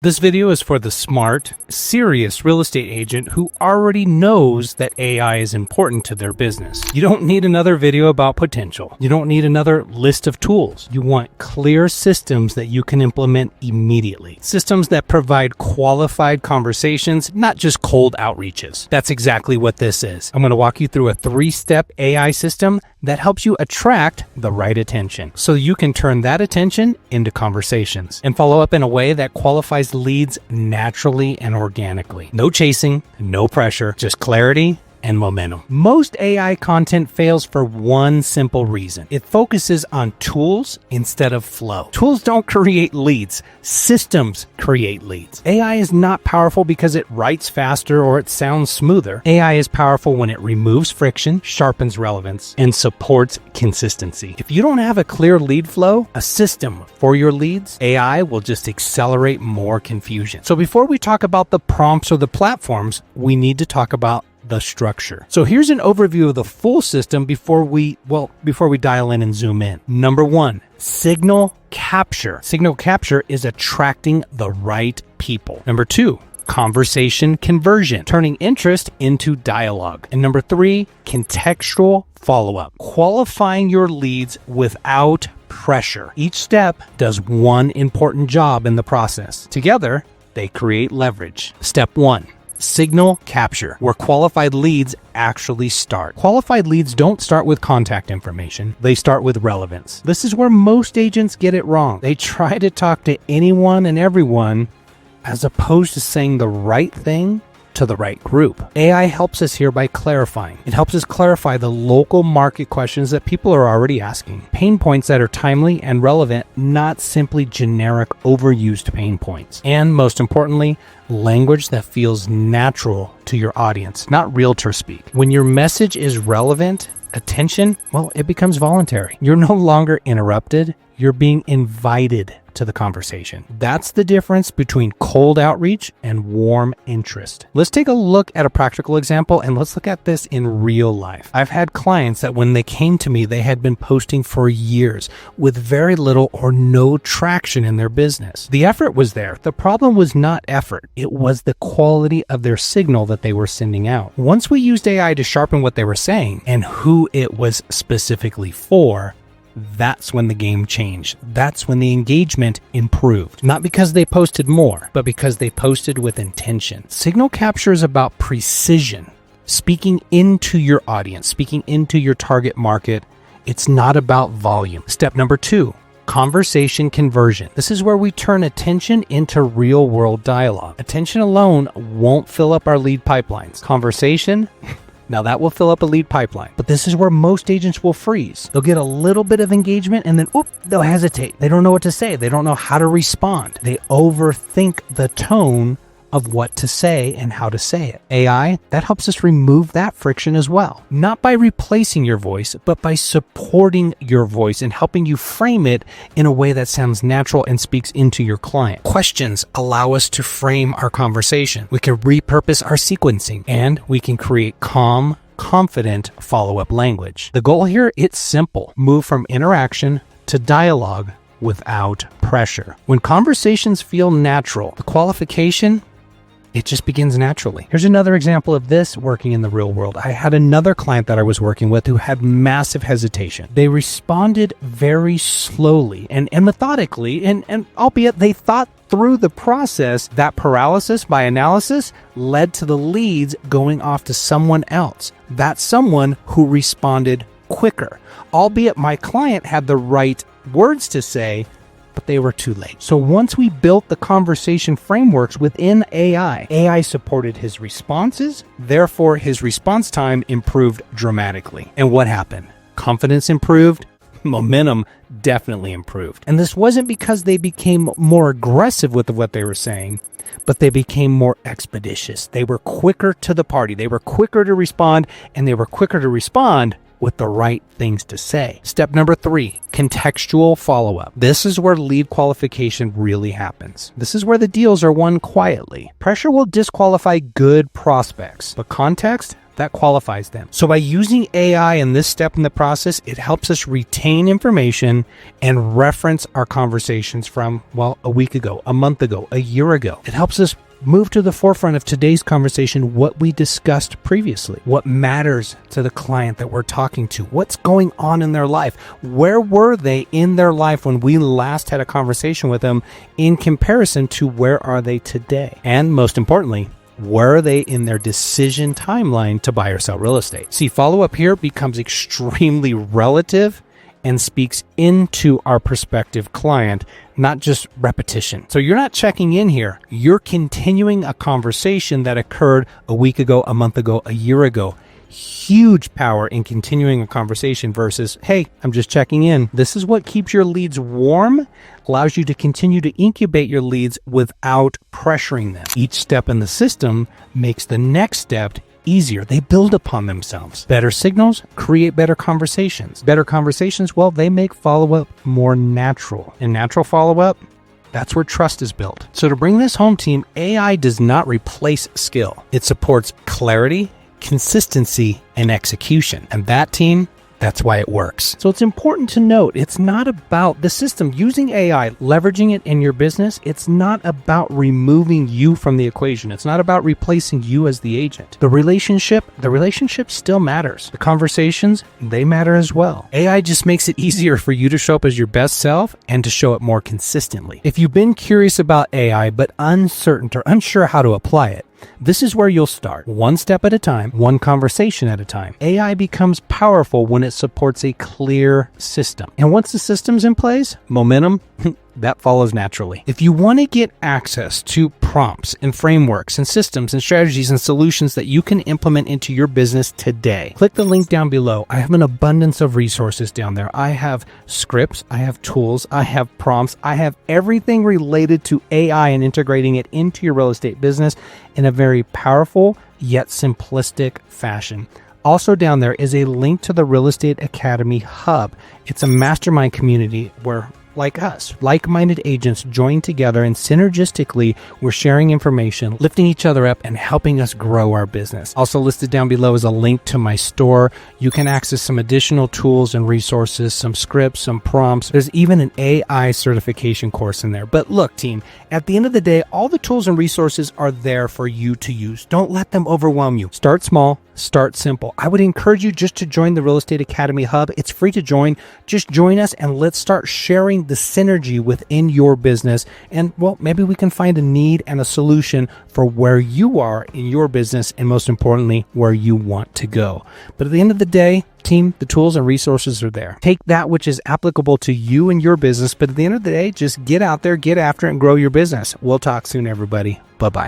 This video is for the smart, serious real estate agent who already knows that AI is important to their business. You don't need another video about potential. You don't need another list of tools. You want clear systems that you can implement immediately. Systems that provide qualified conversations, not just cold outreaches. That's exactly what this is. I'm going to walk you through a 3-step AI system that helps you attract the right attention so you can turn that attention into conversations and follow up in a way that qualifies leads naturally and organically. No chasing, no pressure, just clarity and momentum. Most AI content fails for one simple reason. It focuses on tools instead of flow. Tools don't create leads. Systems create leads. AI is not powerful because it writes faster or it sounds smoother. AI is powerful when it removes friction, sharpens relevance, and supports consistency. If you don't have a clear lead flow, a system for your leads, AI will just accelerate more confusion. So before we talk about the prompts or the platforms, we need to talk about the structure. So here's an overview of the full system before we dial in and zoom in. Number 1, signal capture. Signal capture is attracting the right people. Number 2, conversation conversion, turning interest into dialogue. And number 3, contextual follow-up, qualifying your leads without pressure. Each step does one important job in the process. Together, they create leverage. Step 1. Signal capture, where qualified leads actually start. Qualified leads don't start with contact information. They start with relevance. This is where most agents get it wrong. They try to talk to anyone and everyone as opposed to saying the right thing to the right group. AI helps us here by clarifying. It helps us clarify the local market questions that people are already asking. Pain points that are timely and relevant, not simply generic overused pain points. And most importantly, language that feels natural to your audience, not realtor speak. When your message is relevant, attention, it becomes voluntary. You're no longer interrupted. You're being invited to the conversation. That's the difference between cold outreach and warm interest. Let's take a look at a practical example and let's look at this in real life. I've had clients that when they came to me, they had been posting for years with very little or no traction in their business. The effort was there. The problem was not effort. It was the quality of their signal that they were sending out. Once we used AI to sharpen what they were saying and who it was specifically for, that's when the game changed. That's when the engagement improved. Not because they posted more, but because they posted with intention. Signal capture is about precision, speaking into your audience, speaking into your target market. It's not about volume. Step number 2, conversation conversion. This is where we turn attention into real world dialogue. Attention alone won't fill up our lead pipelines. Conversation, now that will fill up a lead pipeline, but this is where most agents will freeze. They'll get a little bit of engagement and then they'll hesitate. They don't know what to say. They don't know how to respond. They overthink the tone of what to say and how to say it. AI, that helps us remove that friction as well. Not by replacing your voice, but by supporting your voice and helping you frame it in a way that sounds natural and speaks into your client. Questions allow us to frame our conversation. We can repurpose our sequencing and we can create calm, confident follow-up language. The goal here, it's simple. Move from interaction to dialogue without pressure. When conversations feel natural, the qualification, it just begins naturally. Here's another example of this working in the real world. I had another client that I was working with who had massive hesitation. They responded very slowly and methodically, and albeit they thought through the process, that paralysis by analysis led to the leads going off to someone else. That's someone who responded quicker. Albeit my client had the right words to say, but they were too late. So once we built the conversation frameworks within AI supported his responses, therefore his response time improved dramatically. And what happened? Confidence improved, momentum definitely improved. And this wasn't because they became more aggressive with what they were saying, but they became more expeditious. They were quicker to the party. They were quicker to respond, and they were quicker to respond with the right things to say. Step number 3, contextual follow-up. This is where lead qualification really happens. This is where the deals are won quietly. Pressure will disqualify good prospects, but context, that qualifies them. So by using AI in this step in the process, it helps us retain information and reference our conversations from, well, a week ago, a month ago, a year ago. It helps us move to the forefront of today's conversation what we discussed previously, what matters to the client that we're talking to, what's going on in their life, where were they in their life when we last had a conversation with them in comparison to where are they today, and most importantly, where are they in their decision timeline to buy or sell real estate. See, follow-up here becomes extremely relative and speaks into our prospective client, not just repetition. So you're not checking in here. You're continuing a conversation that occurred a week ago, a month ago, a year ago. Huge power in continuing a conversation versus, hey, I'm just checking in. This is what keeps your leads warm, allows you to continue to incubate your leads without pressuring them. Each step in the system makes the next step easier. They build upon themselves. Better signals create better conversations. Better conversations, well, they make follow-up more natural. And natural follow-up, that's where trust is built. So to bring this home, team, AI does not replace skill. It supports clarity, consistency, and execution. And that, team, that's why it works. So it's important to note, it's not about the system using AI, leveraging it in your business. It's not about removing you from the equation. It's not about replacing you as the agent. The relationship still matters. The conversations, they matter as well. AI just makes it easier for you to show up as your best self and to show it more consistently. If you've been curious about AI but uncertain or unsure how to apply it, this is where you'll start. One step at a time, one conversation at a time. AI becomes powerful when it supports a clear system. And once the system's in place, momentum, that follows naturally. If you want to get access to prompts and frameworks and systems and strategies and solutions that you can implement into your business today, click the link down below. I have an abundance of resources down there. I have scripts, I have tools, I have prompts, I have everything related to AI and integrating it into your real estate business in a very powerful yet simplistic fashion. Also down there is a link to the Real Estate Academy Hub. It's a mastermind community where, like us, like-minded agents join together and synergistically we're sharing information, lifting each other up, and helping us grow our business. Also listed down below is a link to my store. You can access some additional tools and resources, some scripts, some prompts. There's even an AI certification course in there. But look, team, at the end of the day, all the tools and resources are there for you to use. Don't let them overwhelm you. Start small. Start simple. I would encourage you just to join the Real Estate Academy Hub. It's free to join. Just join us and let's start sharing the synergy within your business. And well, maybe we can find a need and a solution for where you are in your business and most importantly, where you want to go. But at the end of the day, team, the tools and resources are there. Take that which is applicable to you and your business. But at the end of the day, just get out there, get after it, and grow your business. We'll talk soon, everybody. Bye-bye.